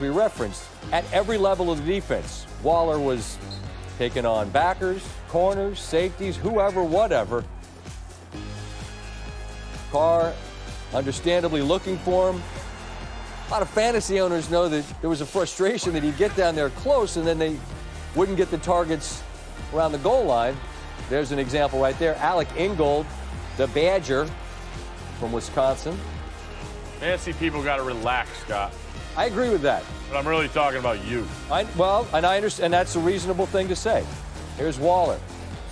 we referenced, at every level of the defense. Waller was taking on backers, corners, safeties, whoever, whatever. Carr, understandably looking for him. A lot of fantasy owners know that there was a frustration that he'd get down there close and then they wouldn't get the targets around the goal line. There's an example right there. Alec Ingold, the Badger from Wisconsin. Fantasy people got to relax, Scott. I agree with that. But I'm really talking about you. I understand, and that's a reasonable thing to say. Here's Waller.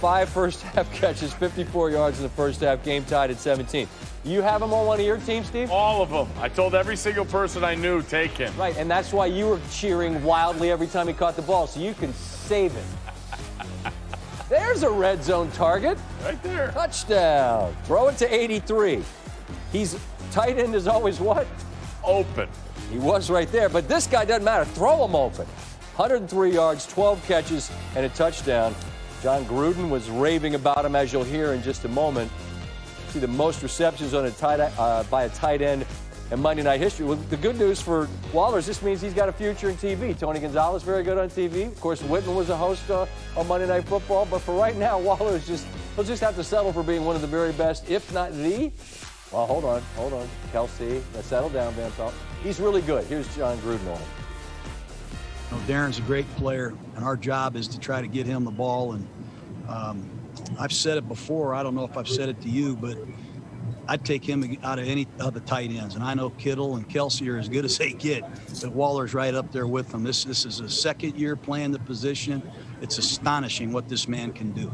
5 first-half catches, 54 yards in the first half, game tied at 17. You have him on one of your teams, Steve? All of them. I told every single person I knew, take him. Right, and that's why you were cheering wildly every time he caught the ball, so you can save it. There's a red zone target. Right there. Touchdown. Throw it to 83. He's tight end is always what? Open. He was right there, but this guy doesn't matter. Throw him open. 103 yards, 12 catches, and a touchdown. John Gruden was raving about him, as you'll hear in just a moment. See the most receptions on by a tight end in Monday Night history. Well, the good news for Waller is this means he's got a future in TV. Tony Gonzalez, very good on TV. Of course, Whitman was a host on Monday Night Football. But for right now, Waller he'll just have to settle for being one of the very best, if not the. Well, hold on. Kelsey, settle down, Van Pelt. He's really good. Here's John Gruden on him. Darren's a great player, and our job is to try to get him the ball. And I've said it before. I don't know if I've said it to you, but I'd take him out of any of the tight ends. And I know Kittle and Kelsey are as good as they get, but Waller's right up there with them. This is a second year playing the position. It's astonishing what this man can do.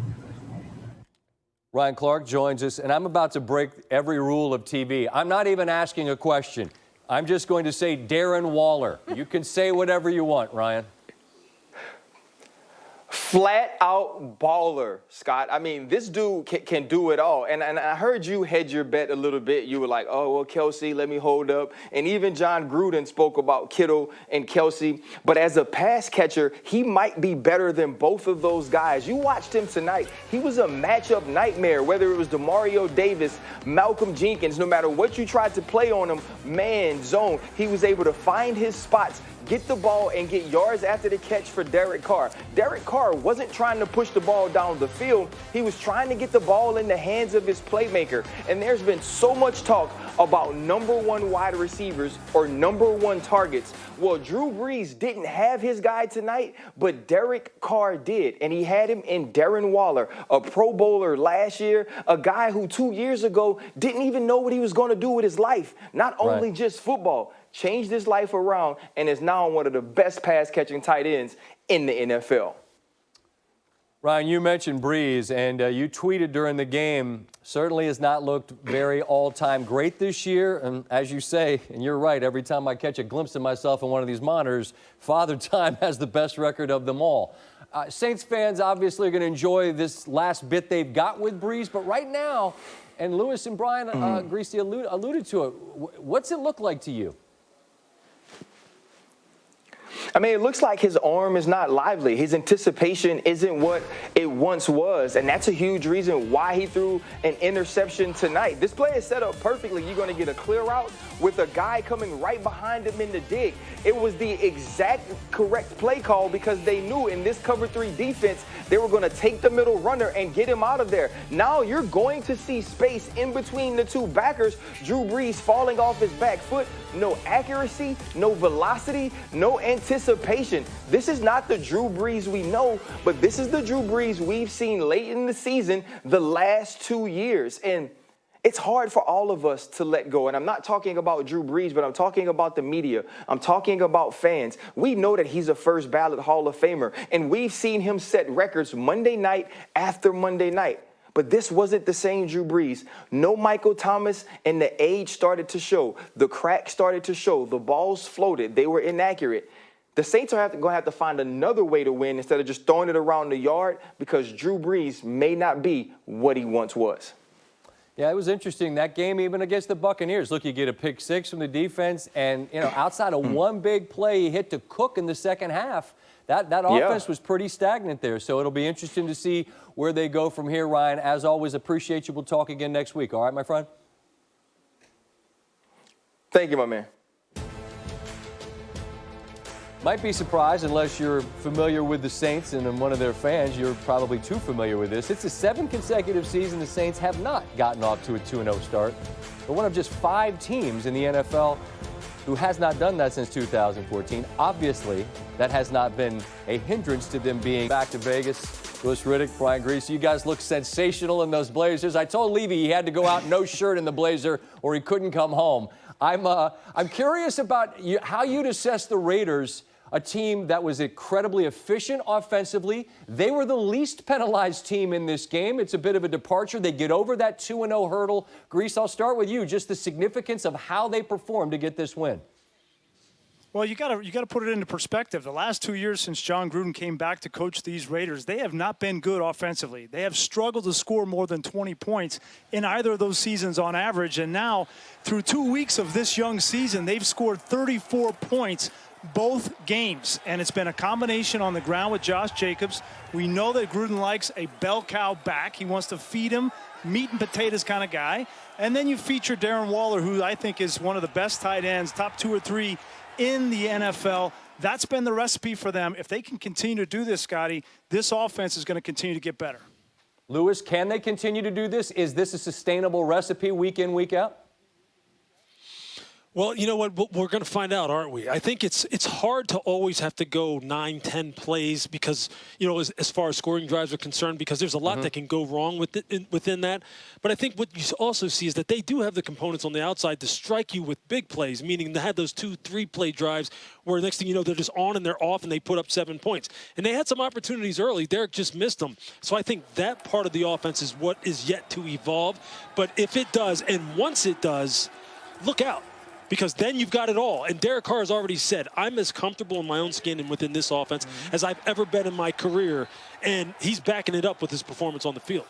Ryan Clark joins us, and I'm about to break every rule of TV. I'm not even asking a question. I'm just going to say Darren Waller. You can say whatever you want, Ryan. Flat out baller, Scott. I mean, this dude can do it all. And I heard you hedge your bet a little bit. You were like, oh, well, Kelsey, let me hold up. And even John Gruden spoke about Kittle and Kelsey. But as a pass catcher, he might be better than both of those guys. You watched him tonight. He was a matchup nightmare, whether it was DeMario Davis, Malcolm Jenkins. No matter what you tried to play on him, man, zone, he was able to find his spots, get the ball, and get yards after the catch for Derek Carr. Derek Carr wasn't trying to push the ball down the field. He was trying to get the ball in the hands of his playmaker. And there's been so much talk about number one wide receivers or number one targets. Well, Drew Brees didn't have his guy tonight, but Derek Carr did. And he had him in Darren Waller, a Pro Bowler last year, a guy who 2 years ago didn't even know what he was going to do with his life. Not only just football. Changed his life around and is now one of the best pass-catching tight ends in the NFL. Ryan, you mentioned Brees, and you tweeted during the game, certainly has not looked very all-time great this year. And as you say, and you're right, every time I catch a glimpse of myself in one of these monitors, Father Time has the best record of them all. Saints fans obviously are going to enjoy this last bit they've got with Brees, but right now, and Lewis and Brian Greasy alluded to it, what's it look like to you? I mean, it looks like his arm is not lively. His anticipation isn't what it once was, and that's a huge reason why he threw an interception tonight. This play is set up perfectly. You're going to get a clear route with a guy coming right behind him in the dig. It was the exact correct play call because they knew in this cover 3 defense, they were going to take the middle runner and get him out of there. Now you're going to see space in between the two backers. Drew Brees falling off his back foot. No accuracy, no velocity, no anticipation. This is not the Drew Brees we know, but this is the Drew Brees we've seen late in the season the last 2 years. And it's hard for all of us to let go. And I'm not talking about Drew Brees, but I'm talking about the media. I'm talking about fans. We know that he's a first ballot Hall of Famer, and we've seen him set records Monday night after Monday night. But this wasn't the same Drew Brees. No Michael Thomas, and the age started to show. The cracks started to show. The balls floated. They were inaccurate. The Saints are going to have to find another way to win instead of just throwing it around the yard because Drew Brees may not be what he once was. Yeah, it was interesting. That game, even against the Buccaneers. Look, you get a pick 6 from the defense, and, outside of one big play he hit to Cook in the second half, that offense was pretty stagnant there. So it'll be interesting to see where they go from here, Ryan. As always, appreciate you. We'll talk again next week. All right, my friend? Thank you, my man. Might be surprised unless you're familiar with the Saints and one of their fans. You're probably too familiar with this. It's the 7th consecutive season the Saints have not gotten off to a 2-0 start. They're one of just 5 teams in the NFL who has not done that since 2014. Obviously, that has not been a hindrance to them being back to Vegas. Louis Riddick, Brian Grease, you guys look sensational in those Blazers. I told Levy he had to go out no shirt in the Blazer or he couldn't come home. I'm curious about how you'd assess the Raiders, a team that was incredibly efficient offensively. They were the least penalized team in this game. It's a bit of a departure. They get over that 2-0 hurdle. Grease, I'll start with you. Just the significance of how they performed to get this win. Well, you got to put it into perspective. The last 2 years since John Gruden came back to coach these Raiders, they have not been good offensively. They have struggled to score more than 20 points in either of those seasons on average. And now, through 2 weeks of this young season, they've scored 34 points both games, and it's been a combination on the ground with Josh Jacobs. We know that Gruden likes a bell cow back. He wants to feed him, meat and potatoes kind of guy. And then you feature Darren Waller, who I think is one of the best tight ends, top 2 or 3 in the NFL. That's been the recipe for them. If they can continue to do this, Scotty, this offense is going to continue to get better. Louis, can they continue to do this? Is this a sustainable recipe week in, week out? Well, you know what? We're going to find out, aren't we? I think it's hard to always have to go 9, 10 plays because, you know, as far as scoring drives are concerned, because there's a lot that can go wrong within that. But I think what you also see is that they do have the components on the outside to strike you with big plays, meaning they had those 2, 3 play drives where next thing you know, they're just on and they're off and they put up 7 points. And they had some opportunities early. Derek just missed them. So I think that part of the offense is what is yet to evolve. But if it does, and once it does, look out. Because then you've got it all. And Derek Carr has already said, I'm as comfortable in my own skin and within this offense as I've ever been in my career. And he's backing it up with his performance on the field.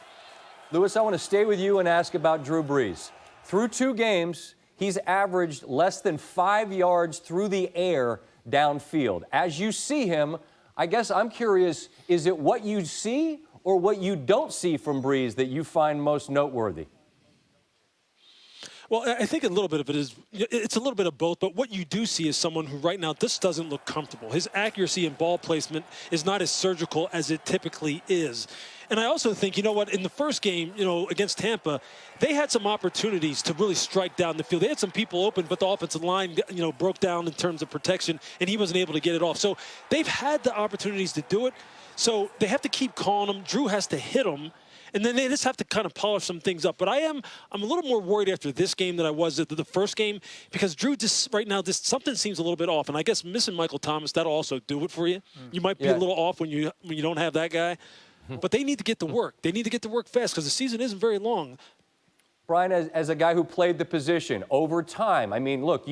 Louis, I want to stay with you and ask about Drew Brees. Through 2 games, he's averaged less than 5 yards through the air downfield. As you see him, I guess I'm curious, is it what you see or what you don't see from Brees that you find most noteworthy? Well, I think a little bit of it is, it's a little bit of both, but what you do see is someone who right now just doesn't look comfortable. His accuracy and ball placement is not as surgical as it typically is. And I also think, you know what, in the first game, you know, against Tampa, they had some opportunities to really strike down the field. They had some people open, but the offensive line, you know, broke down in terms of protection, and he wasn't able to get it off. So they've had the opportunities to do it. So they have to keep calling them. Drew has to hit them. And then they just have to kind of polish some things up. But I'm a little more worried after this game than I was at the first game because Drew just right now, something seems a little bit off. And I guess missing Michael Thomas, that'll also do it for you. You might be a little off when you don't have that guy. But they need to get to work. They need to get to work fast because the season isn't very long. Brian, as a guy who played the position over time, I mean, look,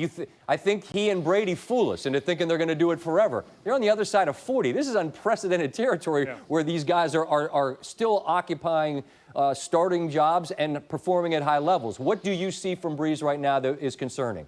I think he and Brady fool us into thinking they're going to do it forever. They're on the other side of 40. This is unprecedented territory where these guys are still occupying starting jobs and performing at high levels. What do you see from Brees right now that is concerning?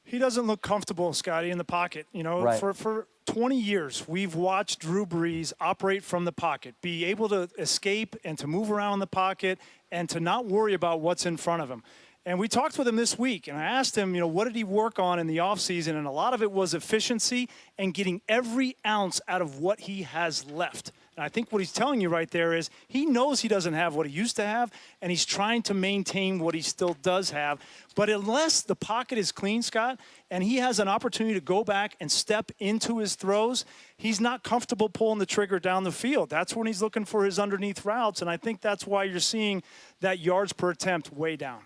He doesn't look comfortable, Scotty, in the pocket. You know, for 20 years, we've watched Drew Brees operate from the pocket, be able to escape and to move around in the pocket and to not worry about what's in front of him. And we talked with him this week, and I asked him, you know, what did he work on in the offseason? And a lot of it was efficiency and getting every ounce out of what he has left. And I think what he's telling you right there is he knows he doesn't have what he used to have, and he's trying to maintain what he still does have. But unless the pocket is clean, Scott, and he has an opportunity to go back and step into his throws, he's not comfortable pulling the trigger down the field. That's when he's looking for his underneath routes, and I think that's why you're seeing that yards per attempt way down.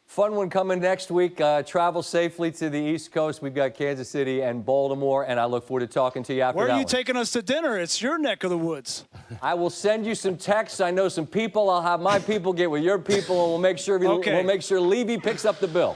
Fun one coming next week. Travel safely to the East Coast. We've got Kansas City and Baltimore, and I look forward to talking to you after that. Where are you taking us to dinner? It's your neck of the woods. I will send you some texts. I know some people. I'll have my people get with your people, and we'll make sure Levy picks up the bill.